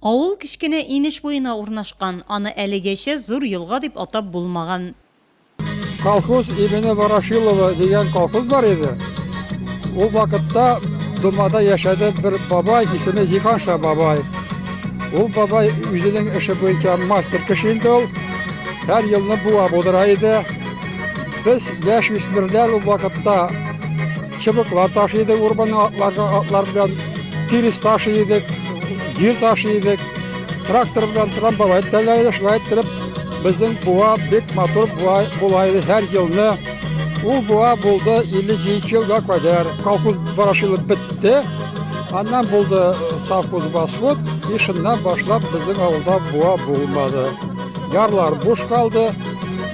Авыл кичкенә инеш буена урнашкан, аны әлегәчә зур елга дип атап булмаган. Колхоз имени Ворошилова деген колхоз бар иде. Ул вакытта Думада яшәде бер бабай, исеме Зиханша бабай. Ул бабай үзенең эше буенча мастер кеше инде ул. Һәр елны буа булдыра иде. Без яшь үсмерләр ул вакытта чыбыклар ташыйдык, урман атлар белән тирис ташыйдык, җир ташыйдык, трактор белән трамбовай тәләйдә шулай итеп безнең буа бик матур буа була иде һәр елны. Ул буа булды 50 елга кадәр. Колхоз Ворошилов бетте. Аннан булды совхоз Восход, и шуннан башлап безнең авылда буа булмады. Ярлар буш калды,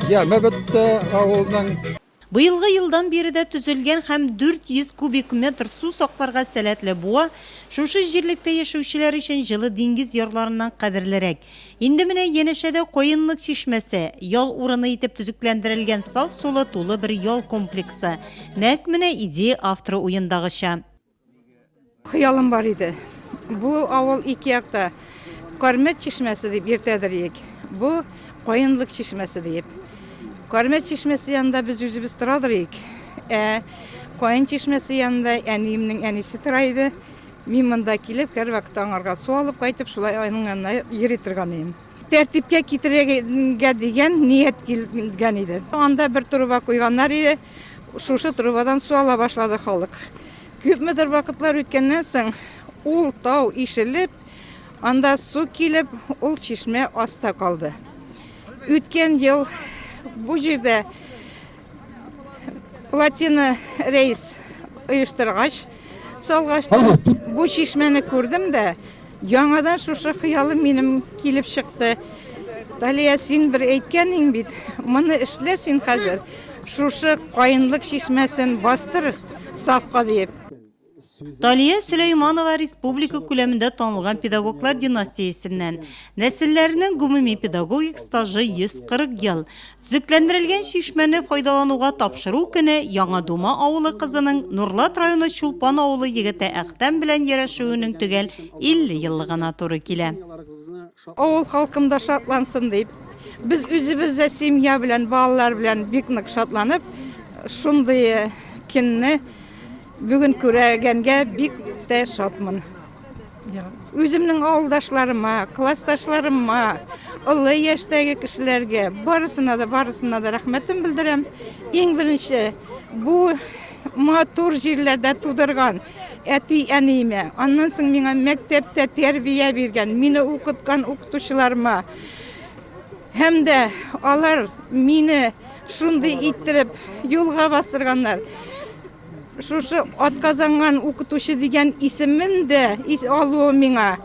яме бетте авылның. Быелгы елдан биредә төзелгән һәм 400 кубик метр су сакларга сәләтле буа шушы җирлектә яшәүчеләр өчен җылы диңгез ярларыннан кадерлерәк. Инде менә янәшәдә Каенлык чишмәсе, ял урыны итеп төзекләндерелгән саф сулы тулы бер ял комплексы. Нәкъ менә идея авторы уендагыча. Хыялым бар иде. Бу авыл ике якта Кармет чишмәсе дип йөртәдер. Бу Каенлык чишмәсе дип. Кармет чишмәсе янында без үзебез торадыр. Каен чишмәсе янында әниемнең әнисе тора иде. Мин монда килеп, һәр вакыт аңарга су алып кайтып, шулай аның янына йөри торган идем. Тәртипкә китерергә дигән ният килгән иде. Анда бер труба куйганнар иде. Шушы трубадан су ала башлады халык. Күпмедер вакытлар үткәннән соң ул тау ишелеп, анда су килеп, ул чишмә аста калды. Үткән ел бу җирдә платина рейс оештыргач, салгач, бу чишмәне күрдем дә, яңадан шушы хыялым минем килеп чыкты. Талия, син бер әйткәнең бит, моны эшлә син хәзер. Шушы Каенлык чишмәсен бастыр сафка дип. Талия Сөләйманова республика күләмендә танылган педагоглар династиясеннән. Нәселләренең гомуми педагогик стажы 140 ел. Төзекләндерелгән чишмәне файдалануга тапшыру көне Яңа Дума авылы кызының Нурлат районы Чулпан авылы егете Әхтәм белән яшәүенең төгәл 50 еллыгына туры килә. Авыл халкымда шатлансын дип, без үзебездә семья белән, балалар белән бик нык шатланып, шундый көнне бүген күргәнгә бик тә шатмын. Үземнең авылдашларыма, классташларыма, олы яшьтәге кешеләргә барысына да рәхмәтем белдерәм. Иң беренче бу матур җирләрдә тудырган әти-әниемә, аннан соң миңа мәктәптә тәрбия биргән, мине укыткан укытучыларыма, һәм дә алар мине шундый иттереп юлга бастырганнар. Шушы атказанган укытучы дигән исемен дә алуы миңа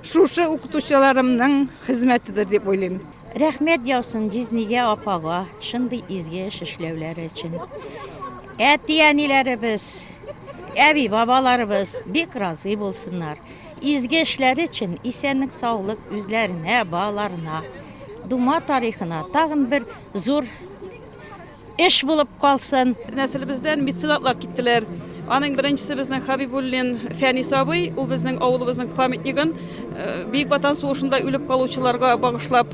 шушы укытучыларымның хезмәтидер дип уйлыйм. Рәхмәт яусын Җизнигә апага шундый изге эш эшләүләре өчен. Әти-әниләребез, әби бабаларыбыз бик разый булсыннар. Изге эшләре өчен исәнлек, саулык үзләренә, балаларына, Дума тарихына тагын бер зур эш булып калсын. Нәселебездән меценатлар киттеләр. Аның беренчесе безнең Хабибуллин Фәнис абый, ул безнең авылыбызның памятнигын Бөек Ватан сугышында үлеп калучыларга багышлап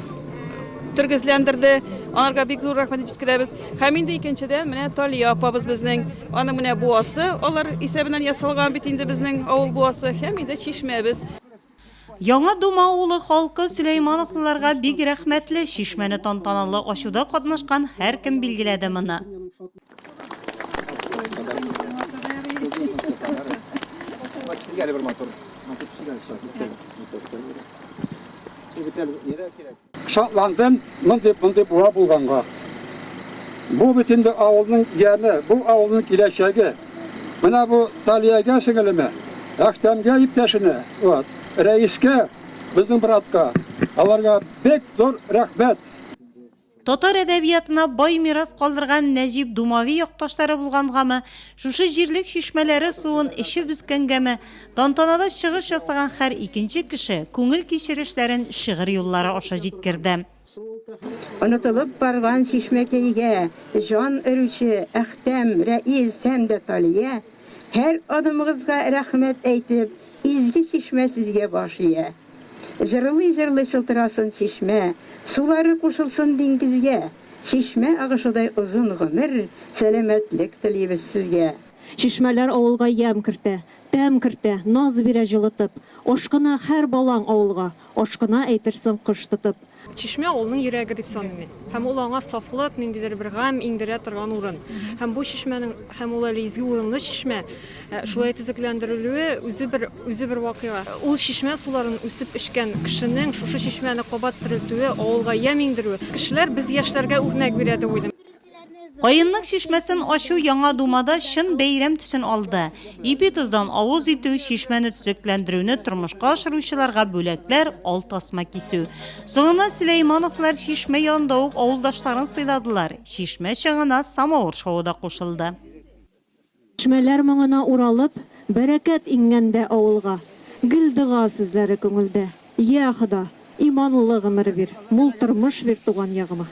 тергезләндерде. Аларга бик зур рәхмәт җиткерәбез. Һәм инде икенчедән менә Талия апабыз безнең, аның менә буасы, алар исәбеннән ясалган бит инде безнең авыл буасы, һәм инде чишмәбез. Яңа Дума авылы халкы Сөләймановларга бик рәхмәтле, чишмәне тантаналы ачуда катнашкан һәркем билгеләде моны. Шатландым, мондый буа булганга. Бу бит инде авылның яме, бу авылның киләчәге. Менә бу Талиягә сеңелеме, Әхтәмгә иптәшенә, рәискә, безнең братка, аларга бик зур рәхмәт. Татар әдәбиятына бай мирас калдырган Нәҗип Думави якташлары булгангамы, шушы җирлек чишмәләре суын эчеп үскәнгәме, тантанада чыгыш ясаган һәр икенче кеше күңел кичерешләрен шигырь юллары аша җиткерде. Онытылып барган чишмәкәйгә җан өрүче Әхтәм, Рәис һәм дә Талия һәр адымыгызга рәхмәт әйтеп, изге чишмә сезгә башлый. Жырлый шылтырасын чишмә, сулары кушылсын диңгезгә. Чишмә агышыдай озын гомер, сәламәтлек телибез сезгә. Чишмәләр авылга ям кертә, тәм кертә, наз бирә җылытып. Ашкына һәр балаң авылга, ашкына әйтерсең кыш тотып. Чишмә улның йөрәге дип саныйм. Һәм ул аңа сафлык, ниндидер бер гам иңдерә торган урын. Һәм бу чишмәнең һәм ул әле изге урынлы чишмә, шулай төзекләндерелүе үзе бер вакыйга. Ул чишмә суларын үсеп эчкән кешенең шушы чишмәне кабат терелтүе, авылга ям иңдерүе. Кешеләр без яшьләргә үрнәк бирә дип уйлыйм. Кайынның чишмәсен ачу яңа думада шын бәйрәм төсен алды. Ипи туздан авыз итү, чишмәне төзекләндерүне тормышка ашыручыларга бүләкләр, ал тасма кисү. Соңыннан Сөләймановлар чишмә янында ук авылдашларын сыйладылар. Чишмә чаңына самавыр шауы да кушылды. Чишмәләр моңына уралып, бәрәкәт иңгәндә авылга. Гел дога сүзләре күңелдә. Я Хода, иманлы гомер бир, мул тормыш бир туган ягыма.